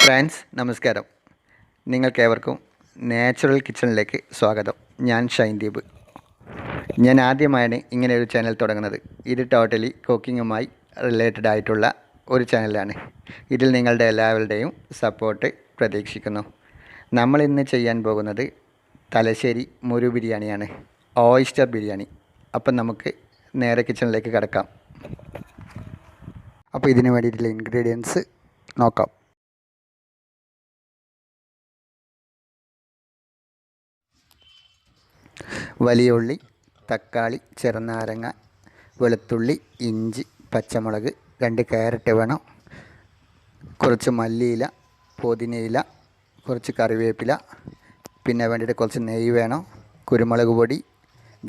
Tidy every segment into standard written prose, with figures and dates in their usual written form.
Friends നമസ്കാരം. നിങ്ങൾക്കേവർക്കും natural കിച്ചണിലേക്ക് സ്വാഗതം. ഞാൻ ഷൈൻദീപ്. ഞാൻ ആദ്യമായാണ് ഇങ്ങനെ ഒരു ചാനൽ തുടങ്ങുന്നത്. ഇത് ടോട്ടലി കുക്കിങ്ങുമായി റിലേറ്റഡ് ആയിട്ടുള്ള ഒരു ചാനലാണ്. ഇതിൽ നിങ്ങളുടെ എല്ലാവരുടെയും സപ്പോർട്ട് പ്രതീക്ഷിക്കുന്നു. നമ്മൾ ഇന്ന് ചെയ്യാൻ പോകുന്നത് തലശ്ശേരി മുരു ബിരിയാണിയാണ്, ഓയിസ്റ്റർ ബിരിയാണി. അപ്പം നമുക്ക് നേരെ കിച്ചണിലേക്ക് കിടക്കാം. അപ്പോൾ ഇതിന് വേണ്ടിയിട്ടുള്ള ഇൻഗ്രീഡിയൻസ് നോക്കാം. വലിയ ഉള്ളി, തക്കാളി, ചെറുനാരങ്ങ, വെളുത്തുള്ളി, ഇഞ്ചി, പച്ചമുളക്, 2 ക്യാരറ്റ് വേണം, കുറച്ച് മല്ലിയില, പുതിനയില, കുറച്ച് കറിവേപ്പില, പിന്നെ വേണ്ടിയിട്ട് കുറച്ച് നെയ്യ് വേണം, കുരുമുളക് പൊടി,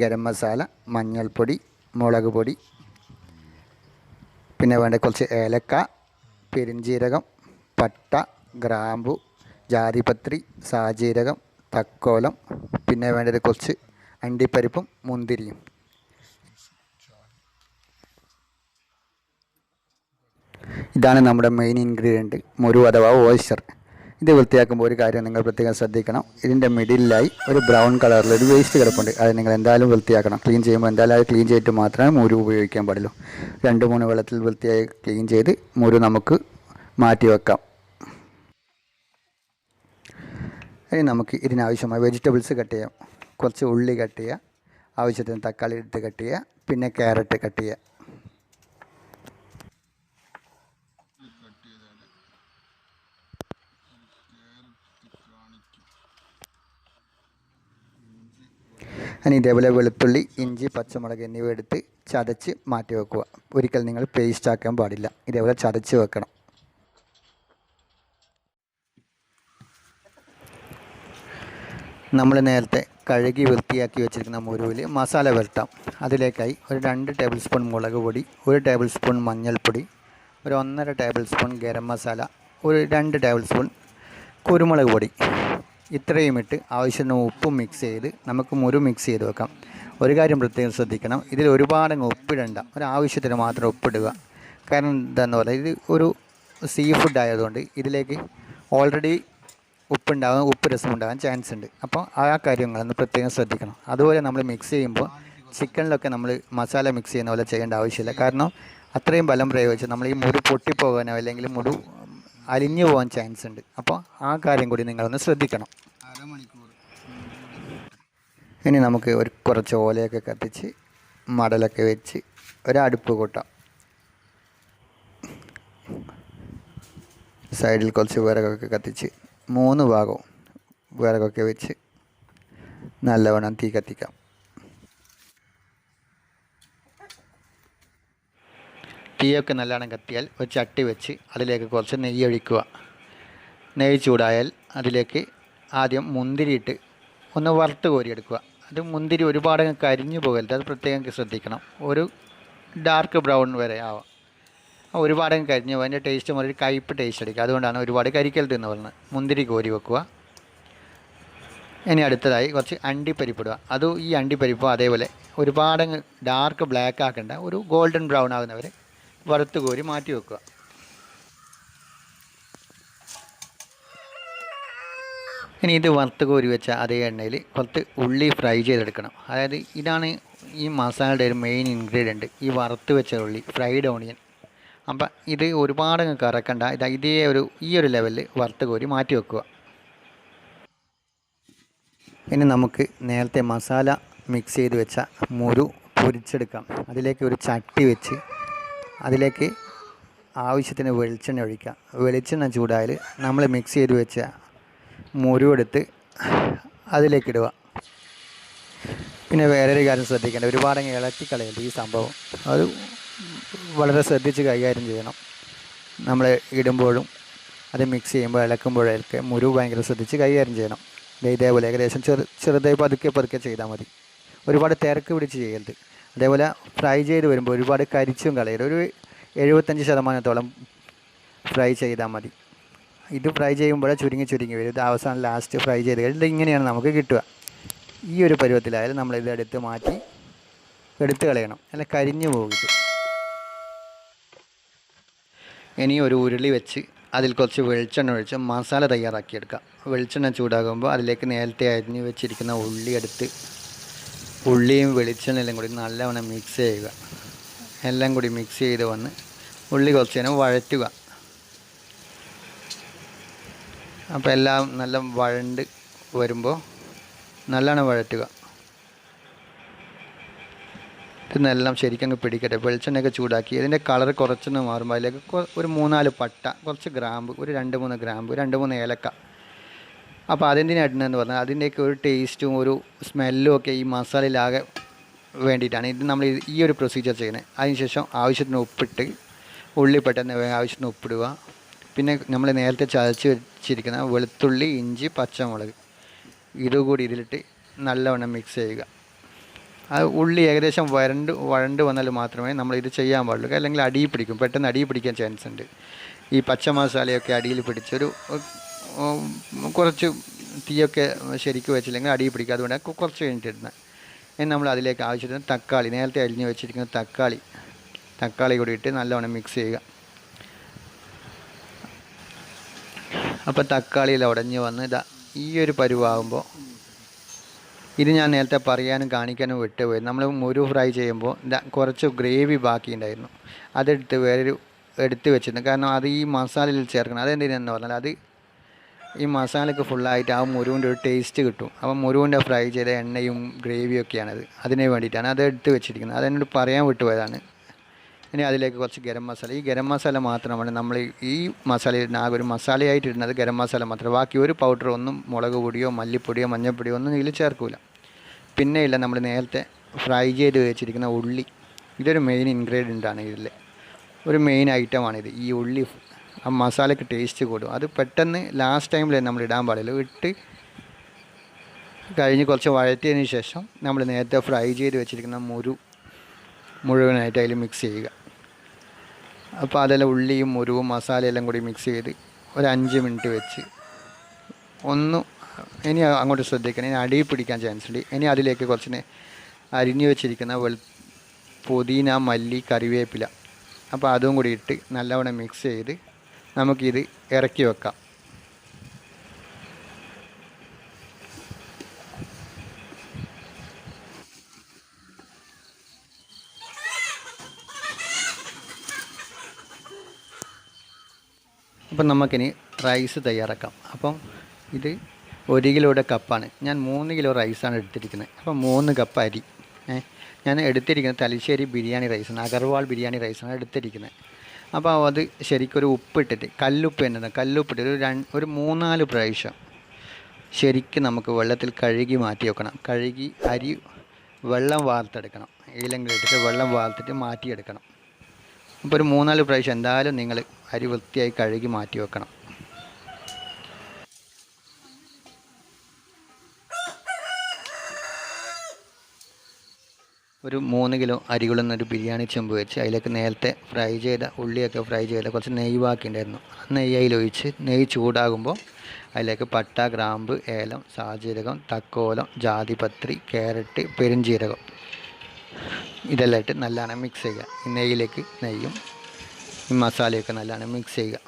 ഗരം മസാല, മഞ്ഞൾപ്പൊടി, മുളക് പൊടി, പിന്നെ വേണ്ട കുറച്ച് ഏലക്ക, പെരിഞ്ജീരകം, പട്ട, ഗ്രാമ്പു, ജാതിപത്രി, സാജീരകം, തക്കോലം, പിന്നെ വേണ്ടത് കുറച്ച് അണ്ടിപ്പരിപ്പും മുന്തിരിയും. ഇതാണ് നമ്മുടെ മെയിൻ ഇൻഗ്രീഡിയൻറ്റ്, മുരു അഥവാ ഓയിസ്റ്റർ. ഇത് വൃത്തിയാക്കുമ്പോൾ ഒരു കാര്യം നിങ്ങൾ പ്രത്യേകം ശ്രദ്ധിക്കണം. ഇതിൻ്റെ മിഡിലായി ഒരു ബ്രൗൺ കളറിലൊരു വേസ്റ്റ് കിടപ്പുണ്ട്. അത് നിങ്ങൾ എന്തായാലും വൃത്തിയാക്കണം. ക്ലീൻ ചെയ്യുമ്പോൾ എന്തായാലും അത് ക്ലീൻ ചെയ്തിട്ട് മാത്രമേ മുരു ഉപയോഗിക്കാൻ പാടുള്ളൂ. 2-3 വെള്ളത്തിൽ വൃത്തിയായി ക്ലീൻ ചെയ്ത് മുരു നമുക്ക് മാറ്റി വെക്കാം. ഇനി നമുക്ക് ഇതിനാവശ്യമായ വെജിറ്റബിൾസ് കട്ട് ചെയ്യാം. കുറച്ച് ഉള്ളി കട്ട് ചെയ്യുക, ആവശ്യത്തിന് തക്കാളി എടുത്ത് കട്ട് ചെയ്യുക, പിന്നെ ക്യാരറ്റ് കട്ട് ചെയ്യുക. ഇനി ഇതേപോലെ വെളുത്തുള്ളി, ഇഞ്ചി, പച്ചമുളക് എന്നിവ എടുത്ത് ചതച്ച് മാറ്റി വെക്കുക. ഒരിക്കൽ നിങ്ങൾ പേസ്റ്റ് ആക്കാൻ പാടില്ല, ഇതേപോലെ ചതച്ച് വെക്കണം. നമ്മൾ നേരത്തെ കഴുകി വൃത്തിയാക്കി വെച്ചിരിക്കുന്ന മുരുവിൽ മസാല പുരട്ടാം. അതിലേക്കായി ഒരു 2 ടേബിൾ സ്പൂൺ മുളക് പൊടി, 1 ടേബിൾ സ്പൂൺ മഞ്ഞൾപ്പൊടി, ഒരു 1.5 ടേബിൾ സ്പൂൺ ഗരം മസാല, ഒരു 2 ടേബിൾ സ്പൂൺ കുരുമുളക് പൊടി, ഇത്രയും ഇട്ട് ആവശ്യത്തിന് ഉപ്പും മിക്സ് ചെയ്ത് നമുക്ക് മുരു മിക്സ് ചെയ്ത് വെക്കാം. ഒരു കാര്യം പ്രത്യേകം ശ്രദ്ധിക്കണം, ഇതിൽ ഒരുപാടങ്ങ് ഉപ്പിടണ്ട, ഒരാവശ്യത്തിന് മാത്രം ഉപ്പിടുക. കാരണം എന്താണെന്ന് പറഞ്ഞാൽ ഇത് ഒരു സീ ഫുഡ് ആയതുകൊണ്ട് ഇതിലേക്ക് ഓൾറെഡി ഉപ്പ് രസമുണ്ടാകാൻ ചാൻസ് ഉണ്ട്. അപ്പോൾ ആ കാര്യങ്ങളൊന്ന് പ്രത്യേകം ശ്രദ്ധിക്കണം. അതുപോലെ നമ്മൾ മിക്സ് ചെയ്യുമ്പോൾ ചിക്കനിലൊക്കെ നമ്മൾ മസാല മിക്സ് ചെയ്യുന്ന പോലെ ചെയ്യേണ്ട ആവശ്യമില്ല. കാരണം അത്രയും ബലം പ്രയോഗിച്ച് നമ്മൾ ഈ മുരു പൊട്ടിപ്പോകാനോ അല്ലെങ്കിൽ മുരു അലിഞ്ഞു പോകാൻ ചാൻസ് ഉണ്ട്. അപ്പോൾ ആ കാര്യം കൂടി നിങ്ങളൊന്ന് ശ്രദ്ധിക്കണം. ഇനി നമുക്ക് കുറച്ച് ഓലയൊക്കെ കത്തിച്ച് മടലൊക്കെ വെച്ച് ഒരടുപ്പ് കൂട്ടാം. സൈഡിൽ കുറച്ച് വിറകൊക്കെ കത്തിച്ച് 3 ഭാഗവും വിറകൊക്കെ വെച്ച് നല്ലവണ്ണം തീ കത്തിക്കാം. തീയൊക്കെ നല്ലവണ്ണം കത്തിയാൽ ഒരു ചട്ടി വെച്ച് അതിലേക്ക് കുറച്ച് നെയ്യ് ഒഴിക്കുക. നെയ്യ് ചൂടായാൽ അതിലേക്ക് ആദ്യം മുന്തിരിയിട്ട് ഒന്ന് വറുത്ത് കോരിയെടുക്കുക. അത് മുന്തിരി ഒരുപാട് കരിഞ്ഞു പോകരുത്, അത് പ്രത്യേകം ശ്രദ്ധിക്കണം. ഒരു ഡാർക്ക് ബ്രൗൺ വരെ ആവാം. ഒരുപാട് കരിഞ്ഞു പോകാൻ അതിൻ്റെ ടേസ്റ്റ് ഒരു കയ്പ്പ് ടേസ്റ്റ് അടിക്കുക. അതുകൊണ്ടാണ് ഒരുപാട് കരിക്കരുത് എന്ന് പറയുന്നത്. മുന്തിരി കോരി വെക്കുക. ഇനി അടുത്തതായി കുറച്ച് അണ്ടിപ്പരിപ്പിടുക. ഈ അണ്ടിപ്പരിപ്പ് അതേപോലെ ഒരുപാട് ഡാർക്ക് ബ്ലാക്ക് ആക്കേണ്ട, ഒരു ഗോൾഡൻ ബ്രൗൺ ആകുന്നവരെ വറുത്ത് കോരി മാറ്റി വെക്കുക. ഇനി ഇത് വറുത്ത് കോരി വെച്ച അതേ എണ്ണയിൽ കുറച്ച് ഉള്ളി ഫ്രൈ ചെയ്തെടുക്കണം. അതായത് ഇതാണ് ഈ മസാലയുടെ ഒരു മെയിൻ ഇൻഗ്രീഡിയൻറ്റ്, ഈ വറുത്ത് വെച്ച ഉള്ളി, ഫ്രൈഡ് ഓണിയൻ. അപ്പം ഇത് ഒരുപാട് കറക്കണ്ട, ഈ ഒരു ലെവലിൽ വറുത്ത് കോരി മാറ്റി വെക്കുക. ഇനി നമുക്ക് നേരത്തെ മസാല മിക്സ് ചെയ്ത് വെച്ച മുരു പൊരിച്ചെടുക്കാം. അതിലേക്ക് ഒരു ചട്ടി വെച്ച് അതിലേക്ക് ആവശ്യത്തിന് വെളിച്ചെണ്ണ ഒഴിക്കുക. വെളിച്ചെണ്ണ ചൂടായാൽ നമ്മൾ മിക്സ് ചെയ്ത് വെച്ച മുരു എടുത്ത് അതിലേക്കിടുക. പിന്നെ വേറൊരു കാര്യം ശ്രദ്ധിക്കേണ്ട, ഒരുപാട് ഇളക്കി കളയരുത് ഈ സംഭവം. അത് വളരെ ശ്രദ്ധിച്ച് കൈകാര്യം ചെയ്യണം. നമ്മൾ ഇടുമ്പോഴും അത് മിക്സ് ചെയ്യുമ്പോൾ ഇളക്കുമ്പോഴൊക്കെ മുരു ഭയങ്കര ശ്രദ്ധിച്ച് കൈകാര്യം ചെയ്യണം. ഇതേപോലെ ഏകദേശം ചെറുതായി പതുക്കെ ചെയ്താൽ മതി. ഒരുപാട് തിരക്ക് പിടിച്ച് ചെയ്യരുത്. അതേപോലെ ഫ്രൈ ചെയ്ത് വരുമ്പോൾ ഒരുപാട് കരിച്ചും കളയരുത്. ഒരു 75% ഫ്രൈ ചെയ്താൽ മതി. ഇത് ഫ്രൈ ചെയ്യുമ്പോൾ ചുരുങ്ങി വരും. ഇത് അവസാനം ലാസ്റ്റ് ഫ്രൈ ചെയ്ത് കഴിഞ്ഞാൽ ഇങ്ങനെയാണ് നമുക്ക് കിട്ടുക. ഈ ഒരു പരുവത്തിലായാലും നമ്മളിത് എടുത്ത് കളയണം, അല്ല കരിഞ്ഞു പോകരുത്. ഇനി ഒരു ഉരുളി വെച്ച് അതിൽ കുറച്ച് വെളിച്ചെണ്ണ ഒഴിച്ച് മസാല തയ്യാറാക്കിയെടുക്കാം. വെളിച്ചെണ്ണ ചൂടാകുമ്പോൾ അതിലേക്ക് നേരത്തെ അരിഞ്ഞ് വെച്ചിരിക്കുന്ന ഉള്ളി എടുത്ത് ഉള്ളിയും വെളിച്ചെണ്ണയെല്ലാം കൂടി നല്ലവണ്ണം മിക്സ് ചെയ്യുക. എല്ലാം കൂടി മിക്സ് ചെയ്ത് വന്ന് ഉള്ളി കുറച്ച് നേരം വഴറ്റുക. അപ്പോൾ എല്ലാം നല്ല വഴണ്ട് വരുമ്പോൾ നല്ലോണം വഴറ്റുക. ഇതെല്ലാം ശരിക്കും പിടിക്കട്ടെ. വെളിച്ചെണ്ണയൊക്കെ ചൂടാക്കി ഇതിൻ്റെ കളർ കുറച്ചൊന്ന് മാറുമ്പോൾ അതിലേക്ക് ഒരു 3-4 പട്ട, കുറച്ച് ഗ്രാമ്പ്, ഒരു 2-3 ഗ്രാമ്പ്, 2-3 ഏലക്ക. അപ്പോൾ അതെന്തിനാ ഇടുന്നതെന്ന് പറഞ്ഞാൽ അതിൻ്റെയൊക്കെ ഒരു ടേസ്റ്റും ഒരു സ്മെല്ലും ഒക്കെ ഈ മസാലയിലാകെ വേണ്ടിയിട്ടാണ് ഇത് നമ്മൾ ഈ ഒരു പ്രൊസീജിയർ ചെയ്യുന്നത്. അതിനുശേഷം ആവശ്യത്തിന് ഉപ്പിട്ട് ഉള്ളി പെട്ടെന്ന് ആവശ്യത്തിന് ഉപ്പിടുക. പിന്നെ നമ്മൾ നേരത്തെ ചതച്ച് വെച്ചിരിക്കുന്ന വെളുത്തുള്ളി, ഇഞ്ചി, പച്ചമുളക് ഇതുകൂടി ഇതിലിട്ട് നല്ലവണ്ണം മിക്സ് ചെയ്യുക. അത് ഉള്ളി ഏകദേശം വഴണ്ട് വന്നാൽ മാത്രമേ നമ്മളിത് ചെയ്യാൻ പാടുള്ളൂ. അല്ലെങ്കിൽ അടിയിൽ പിടിക്കും, പെട്ടെന്ന് അടിയിൽ പിടിക്കാൻ ചാൻസ് ഉണ്ട്. ഈ പച്ച മസാലയൊക്കെ അടിയിൽ പിടിച്ചൊരു കുറച്ച് തീയൊക്കെ ശരിക്കും വെച്ചില്ലെങ്കിൽ അടിയിൽ പിടിക്കുക. അതുകൊണ്ട് കുറച്ച് കഴിഞ്ഞിട്ടിരുന്നത്. ഇനി നമ്മൾ അതിലേക്ക് ആവശ്യത്തിന് തക്കാളി, നേരത്തെ അരിഞ്ഞ് വെച്ചിരിക്കുന്ന തക്കാളി കൂടി ഇട്ട് നല്ലവണ്ണം മിക്സ് ചെയ്യുക. അപ്പോൾ തക്കാളിയിൽ ഉടഞ്ഞ് വന്ന് ഈ ഒരു പരുവാകുമ്പോൾ, ഇത് ഞാൻ നേരത്തെ പറയാനും കാണിക്കാനും വിട്ടുപോയി. നമ്മൾ മുരു ഫ്രൈ ചെയ്യുമ്പോൾ കുറച്ച് ഗ്രേവി ബാക്കിയുണ്ടായിരുന്നു, അതെടുത്ത് എടുത്ത് വെച്ചിരുന്നു. കാരണം അത് ഈ മസാലയിൽ ചേർക്കണം. അതെന്തിനാന്ന് പറഞ്ഞാൽ അത് ഈ മസാലയ്ക്ക് ഫുള്ളായിട്ട് ആ മുരുവിൻ്റെ ഒരു ടേസ്റ്റ് കിട്ടും. അപ്പം മുരുവിൻ്റെ ഫ്രൈ ചെയ്ത എണ്ണയും ഗ്രേവിയൊക്കെയാണത്, അതിന് വേണ്ടിയിട്ടാണ് അത് എടുത്ത് വെച്ചിരിക്കുന്നത്. അതെന്നോട് പറയാൻ വിട്ടുപോയതാണ്. ഇനി അതിലേക്ക് കുറച്ച് ഗരം മസാല. ഈ ഗരം മസാല മാത്രമാണ് നമ്മൾ ഈ മസാലയിൽ ആകെ ഒരു മസാലയായിട്ട് ഇടുന്നത്. ഗരം മസാല മാത്രം. ബാക്കി ഒരു പൗഡർ ഒന്നും, മുളക് പൊടിയോ മല്ലിപ്പൊടിയോ മഞ്ഞൾപ്പൊടിയോ ഒന്നും ഇതിൽ ചേർക്കില്ല. പിന്നെ ഇല്ല, നമ്മൾ നേരത്തെ ഫ്രൈ ചെയ്ത് വെച്ചിരിക്കുന്ന ഉള്ളി. ഇതൊരു മെയിൻ ഇൻഗ്രീഡിയൻ്റാണ്. ഇതിൽ ഒരു മെയിൻ ഐറ്റമാണിത്. ഈ ഉള്ളി ആ മസാലയ്ക്ക് ടേസ്റ്റ് കൂടും. അത് പെട്ടെന്ന് ലാസ്റ്റ് ടൈമിൽ നമ്മൾ ഇടാൻ പാടില്ല. ഇട്ട് കഴിഞ്ഞ് കുറച്ച് വഴറ്റിയതിന് ശേഷം നമ്മൾ നേരത്തെ ഫ്രൈ ചെയ്ത് വെച്ചിരിക്കുന്ന മുഴുവനായിട്ട് അതിൽ മിക്സ് ചെയ്യുക. അപ്പോൾ അതെല്ലാം ഉള്ളിയും മുരുവും മസാലയെല്ലാം കൂടി മിക്സ് ചെയ്ത് ഒരു 5 മിനിറ്റ് വെച്ച് ഇനി അങ്ങോട്ട് ശ്രദ്ധിക്കണം. ഇനി അടിയിൽ പിടിക്കാൻ ചാൻസ് ഉണ്ട്. ഇനി അതിലേക്ക് കുറച്ച് അരിഞ്ഞു വെച്ചിരിക്കുന്ന പുതിന, മല്ലി, കറിവേപ്പില, അപ്പോൾ അതും കൂടി ഇട്ട് നല്ലവണ്ണം മിക്സ് ചെയ്ത് നമുക്കിത് ഇറക്കി വെക്കാം. അപ്പം നമുക്കിനി റൈസ് തയ്യാറാക്കാം. അപ്പം ഇത് 1 കിലോയുടെ കപ്പാണ്. ഞാൻ 3 കിലോ റൈസാണ് എടുത്തിരിക്കുന്നത്. അപ്പം 3 കപ്പ് അരി. ഞാൻ എടുത്തിരിക്കുന്നത് തലശ്ശേരി ബിരിയാണി റൈസാണ്, അഗർവാൾ ബിരിയാണി റൈസാണ് എടുത്തിരിക്കുന്നത്. അപ്പോൾ അത് ശരിക്കൊരു ഉപ്പിട്ടിട്ട്, കല്ലുപ്പിട്ടിട്ട് ഒരു 3-4 പ്രാവശ്യം ശരിക്കും നമുക്ക് വെള്ളത്തിൽ കഴുകി മാറ്റി വെക്കണം. കഴുകി അരി വെള്ളം വാർത്തെടുക്കണം. ഇട്ടിട്ട് വെള്ളം വാർത്തിട്ട് മാറ്റിയെടുക്കണം. അപ്പോൾ ഒരു 3-4 പ്രാവശ്യം എന്തായാലും നിങ്ങൾ അരി വൃത്തിയായി കഴുകി മാറ്റി വെക്കണം. ഒരു 3 കിലോ അരി കൊള്ളുന്നൊരു ബിരിയാണി ചെമ്പ് വെച്ച് അതിലേക്ക് നേരത്തെ ഉള്ളിയൊക്കെ ഫ്രൈ ചെയ്ത കുറച്ച് നെയ്യ് ബാക്കിയുണ്ടായിരുന്നു. നെയ്യ് അതിലൊഴിച്ച് നെയ്യ് ചൂടാകുമ്പോൾ അതിലേക്ക് പട്ട, ഗ്രാമ്പ്, ഏലം, സാജീരകം, തക്കോലം, ജാതിപത്രി, ക്യാരറ്റ്, പെരുംജീരകം ഇതെല്ലാം ഇട്ട് നല്ലോണം മിക്സ് ചെയ്യുക. ഈ നെയ്യിലേക്ക് നെയ്യും ഈ മസാലയൊക്കെ നല്ലോണം മിക്സ് ചെയ്യുക.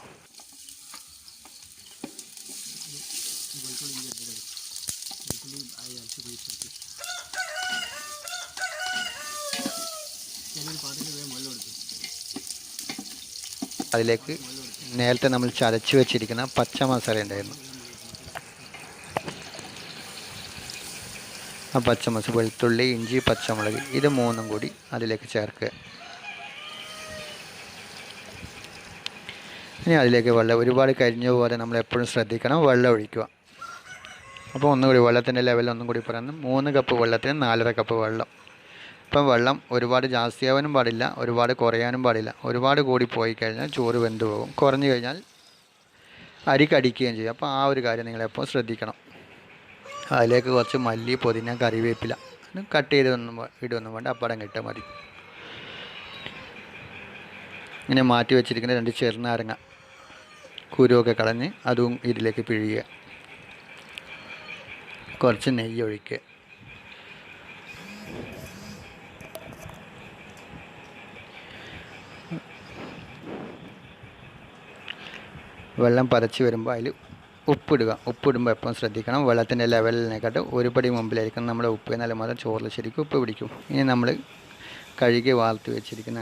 അതിലേക്ക് നേരത്തെ നമ്മൾ ചതച്ച് വെച്ചിരിക്കുന്ന പച്ച മസാല ഉണ്ടായിരുന്നു. ആ പച്ചമസാല, വെളുത്തുള്ളി, ഇഞ്ചി, പച്ചമുളക് ഇത് 3 കൂടി അതിലേക്ക് ചേർക്കുക. ഇനി അതിലേക്ക് ഒരുപാട് കരിഞ്ഞ പോലെ നമ്മൾ എപ്പോഴും ശ്രദ്ധിക്കണം, വെള്ളം ഒഴിക്കുക. അപ്പോൾ ഒന്നുകൂടി വെള്ളത്തിൻ്റെ ലെവൽ ഒന്നും കൂടി പറയുന്നത് 3 കപ്പ് വെള്ളത്തിന് 4.5 കപ്പ് വെള്ളം. ഇപ്പം വെള്ളം ഒരുപാട് ജാസ്തിയാവാനും പാടില്ല, ഒരുപാട് കുറയാനും പാടില്ല. ഒരുപാട് കൂടി പോയി കഴിഞ്ഞാൽ ചോറ് വെന്ത് പോകും. കുറഞ്ഞു കഴിഞ്ഞാൽ അരി കടിക്കുകയും ചെയ്യും. അപ്പോൾ ആ ഒരു കാര്യം നിങ്ങളെപ്പോൾ ശ്രദ്ധിക്കണം. അതിലേക്ക് കുറച്ച് മല്ലി, പുതിന, കറിവേപ്പില കട്ട് ചെയ്തൊന്നും ഇടുകയൊന്നും വേണ്ട, അപ്പടം കിട്ടാൽ മതി. ഇങ്ങനെ മാറ്റി വെച്ചിരിക്കുന്ന 2 ചെറുനാരങ്ങ കുരുവൊക്കെ കളഞ്ഞ് അതും ഇതിലേക്ക് പിഴിയുക. കുറച്ച് നെയ്യ് ഒഴിക്കുക. വെള്ളം പതച്ച് വരുമ്പോൾ അതിൽ ഉപ്പിടുക. ഉപ്പിടുമ്പോൾ എപ്പോഴും ശ്രദ്ധിക്കണം, വെള്ളത്തിൻ്റെ ലെവലിനെക്കാട്ട് ഒരു പടി മുമ്പിലായിരിക്കണം നമ്മൾ ഉപ്പ്. എന്നാലും മാത്രം ചോറിൽ ശരിക്കും ഉപ്പ് പിടിക്കും. ഇനി നമ്മൾ കഴുകി വാർത്ത് വെച്ചിരിക്കുന്ന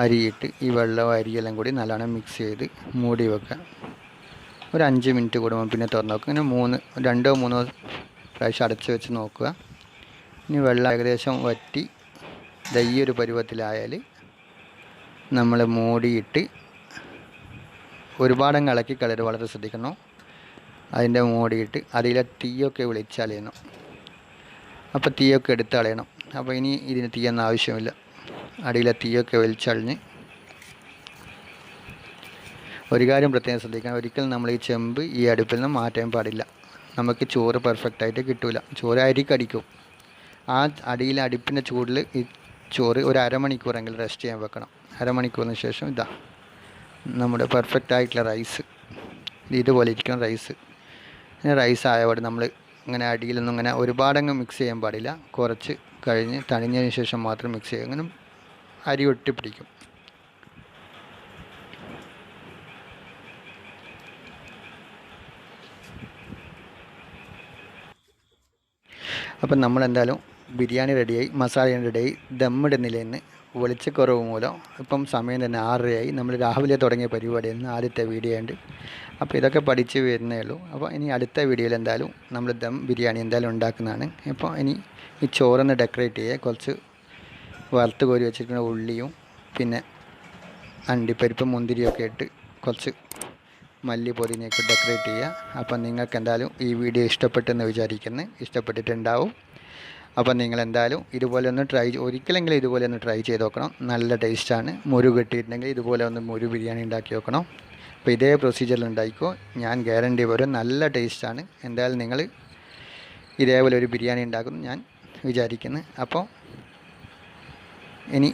അരിയിട്ട് ഈ വെള്ളവും അരിയെല്ലാം കൂടി നല്ലോണം മിക്സ് ചെയ്ത് മൂടി വെക്കുക. ഒരു 5 മിനിറ്റ് കൂടുമ്പോൾ പിന്നെ തുറന്ന് നോക്കുക. ഇങ്ങനെ 2-3 പ്രാവശ്യം അടച്ച് വെച്ച് നോക്കുക. ഇനി വെള്ളം ഏകദേശം വറ്റി ഈ ഒരു പരുവത്തിലായാൽ നമ്മൾ മൂടിയിട്ട് ഒരുപാടങ്ങ് ഇളക്കി കളയരുത്, വളരെ ശ്രദ്ധിക്കണം. അതിൻ്റെ മൂടിയിട്ട് അതിലെ തീയൊക്കെ വിളിച്ചളയണം. അപ്പോൾ തീയൊക്കെ എടുത്ത് കളയണം. അപ്പോൾ ഇനി ഇതിന് തീയൊന്നും ആവശ്യമില്ല. അടിയിലെ തീയൊക്കെ വലിച്ചളിഞ്ഞ് ഒരു കാര്യം പ്രത്യേകം ശ്രദ്ധിക്കണം, ഒരിക്കലും നമ്മൾ ഈ ചെമ്പ് ഈ അടുപ്പിൽ നിന്ന് മാറ്റാൻ പാടില്ല. നമുക്ക് ചോറ് പെർഫെക്റ്റായിട്ട് കിട്ടില്ല. ചോറ് അരിക്കടിക്കും. ആ അടിയിലെ അടുപ്പിൻ്റെ ചൂടിൽ ഈ ചോറ് ഒരു അരമണിക്കൂറെങ്കിലും റെസ്റ്റ് ചെയ്യാൻ വെക്കണം. അരമണിക്കൂറിന് ശേഷം ഇതാ നമ്മുടെ പെർഫെക്റ്റ് ആയിട്ടുള്ള റൈസ് ഇതുപോലെ ഇരിക്കും റൈസ്. റൈസ് ആയതോടെ നമ്മൾ ഇങ്ങനെ അടിയിലൊന്നും ഇങ്ങനെ ഒരുപാടങ്ങ് മിക്സ് ചെയ്യാൻ പാടില്ല. കുറച്ച് കഴിഞ്ഞ് തണിഞ്ഞതിന് ശേഷം മാത്രം മിക്സ് ചെയ്യുക. അങ്ങനെ അരി ഒട്ടിപ്പിടിക്കും. അപ്പം നമ്മളെന്തായാലും ബിരിയാണി റെഡിയായി, മസാല റെഡിയായി. ദമ്മിടുന്നില്ലെന്ന് വെളിച്ചക്കുറവ് മൂലം ഇപ്പം സമയം തന്നെ 6:30 നമ്മൾ രാവിലെ തുടങ്ങിയ പരിപാടിയായിരുന്നു. ആദ്യത്തെ വീഡിയോ ഉണ്ട്. അപ്പോൾ ഇതൊക്കെ പഠിച്ച് വരുന്നേ ഉള്ളൂ. അപ്പോൾ ഇനി അടുത്ത വീഡിയോയിൽ എന്തായാലും നമ്മൾ ദം ബിരിയാണി എന്തായാലും ഉണ്ടാക്കുന്നതാണ്. ഇപ്പോൾ ഇനി ഈ ചോറൊന്ന് ഡെക്കറേറ്റ് ചെയ്യുക. കുറച്ച് വറുത്ത് കോരി വെച്ചിരിക്കുന്ന ഉള്ളിയും പിന്നെ അണ്ടിപ്പരിപ്പ് മുന്തിരിയൊക്കെ ഇട്ട് കുറച്ച് മല്ലി പൊതിനയൊക്കെ ഡെക്കറേറ്റ് ചെയ്യുക. അപ്പം നിങ്ങൾക്ക് എന്തായാലും ഈ വീഡിയോ ഇഷ്ടപ്പെട്ടെന്ന് വിചാരിക്കുന്നു. ഇഷ്ടപ്പെട്ടിട്ടുണ്ടാവും. അപ്പം നിങ്ങളെന്തായാലും ഇതുപോലെ ഒന്ന് ഒരിക്കലെങ്കിലും ഇതുപോലെ ഒന്ന് ട്രൈ ചെയ്ത് നോക്കണം. നല്ല ടേസ്റ്റാണ്. മുരു കിട്ടിയിട്ടുണ്ടെങ്കിൽ ഇതുപോലെ ഒന്ന് മുരു ബിരിയാണി ഉണ്ടാക്കി നോക്കണം. അപ്പോൾ ഇതേ പ്രൊസീജിയറിൽ ഉണ്ടാക്കിക്കോ, ഞാൻ ഗ്യാരണ്ടി വരും. നല്ല ടേസ്റ്റാണ്. എന്തായാലും നിങ്ങൾ ഇതേപോലെ ഒരു ബിരിയാണി ഉണ്ടാക്കുമെന്ന് ഞാൻ വിചാരിക്കുന്നു. അപ്പോൾ ഇനി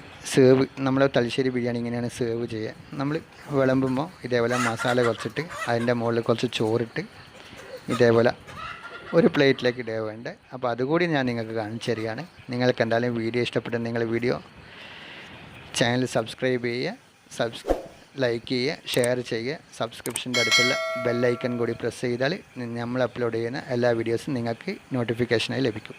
നമ്മൾ തലശ്ശേരി ബിരിയാണി ഇങ്ങനെയാണ് സെർവ് ചെയ്യുക. നമ്മൾ വിളമ്പുമ്പോൾ ഇതേപോലെ മസാല കുറച്ചിട്ട് അതിൻ്റെ മുകളിൽ കുറച്ച് ചോറിട്ട് ഇതേപോലെ ഒരു പ്ലേറ്റിലേക്ക് ഇടുക വേണ്ടേ. അപ്പോൾ അതുകൂടി ഞാൻ നിങ്ങൾക്ക് കാണിച്ചു തരികയാണ്. നിങ്ങൾക്ക് എന്തായാലും വീഡിയോ ഇഷ്ടപ്പെട്ട നിങ്ങൾ ചാനൽ സബ്സ്ക്രൈബ് ചെയ്യുക, ലൈക്ക് ചെയ്യുക, ഷെയർ ചെയ്യുക. സബ്സ്ക്രിപ്ഷൻ്റെ അടുത്തുള്ള ബെല്ലൈക്കൺ കൂടി പ്രസ് ചെയ്താൽ നമ്മൾ അപ്ലോഡ് ചെയ്യുന്ന എല്ലാ വീഡിയോസും നിങ്ങൾക്ക് നോട്ടിഫിക്കേഷനായി ലഭിക്കും.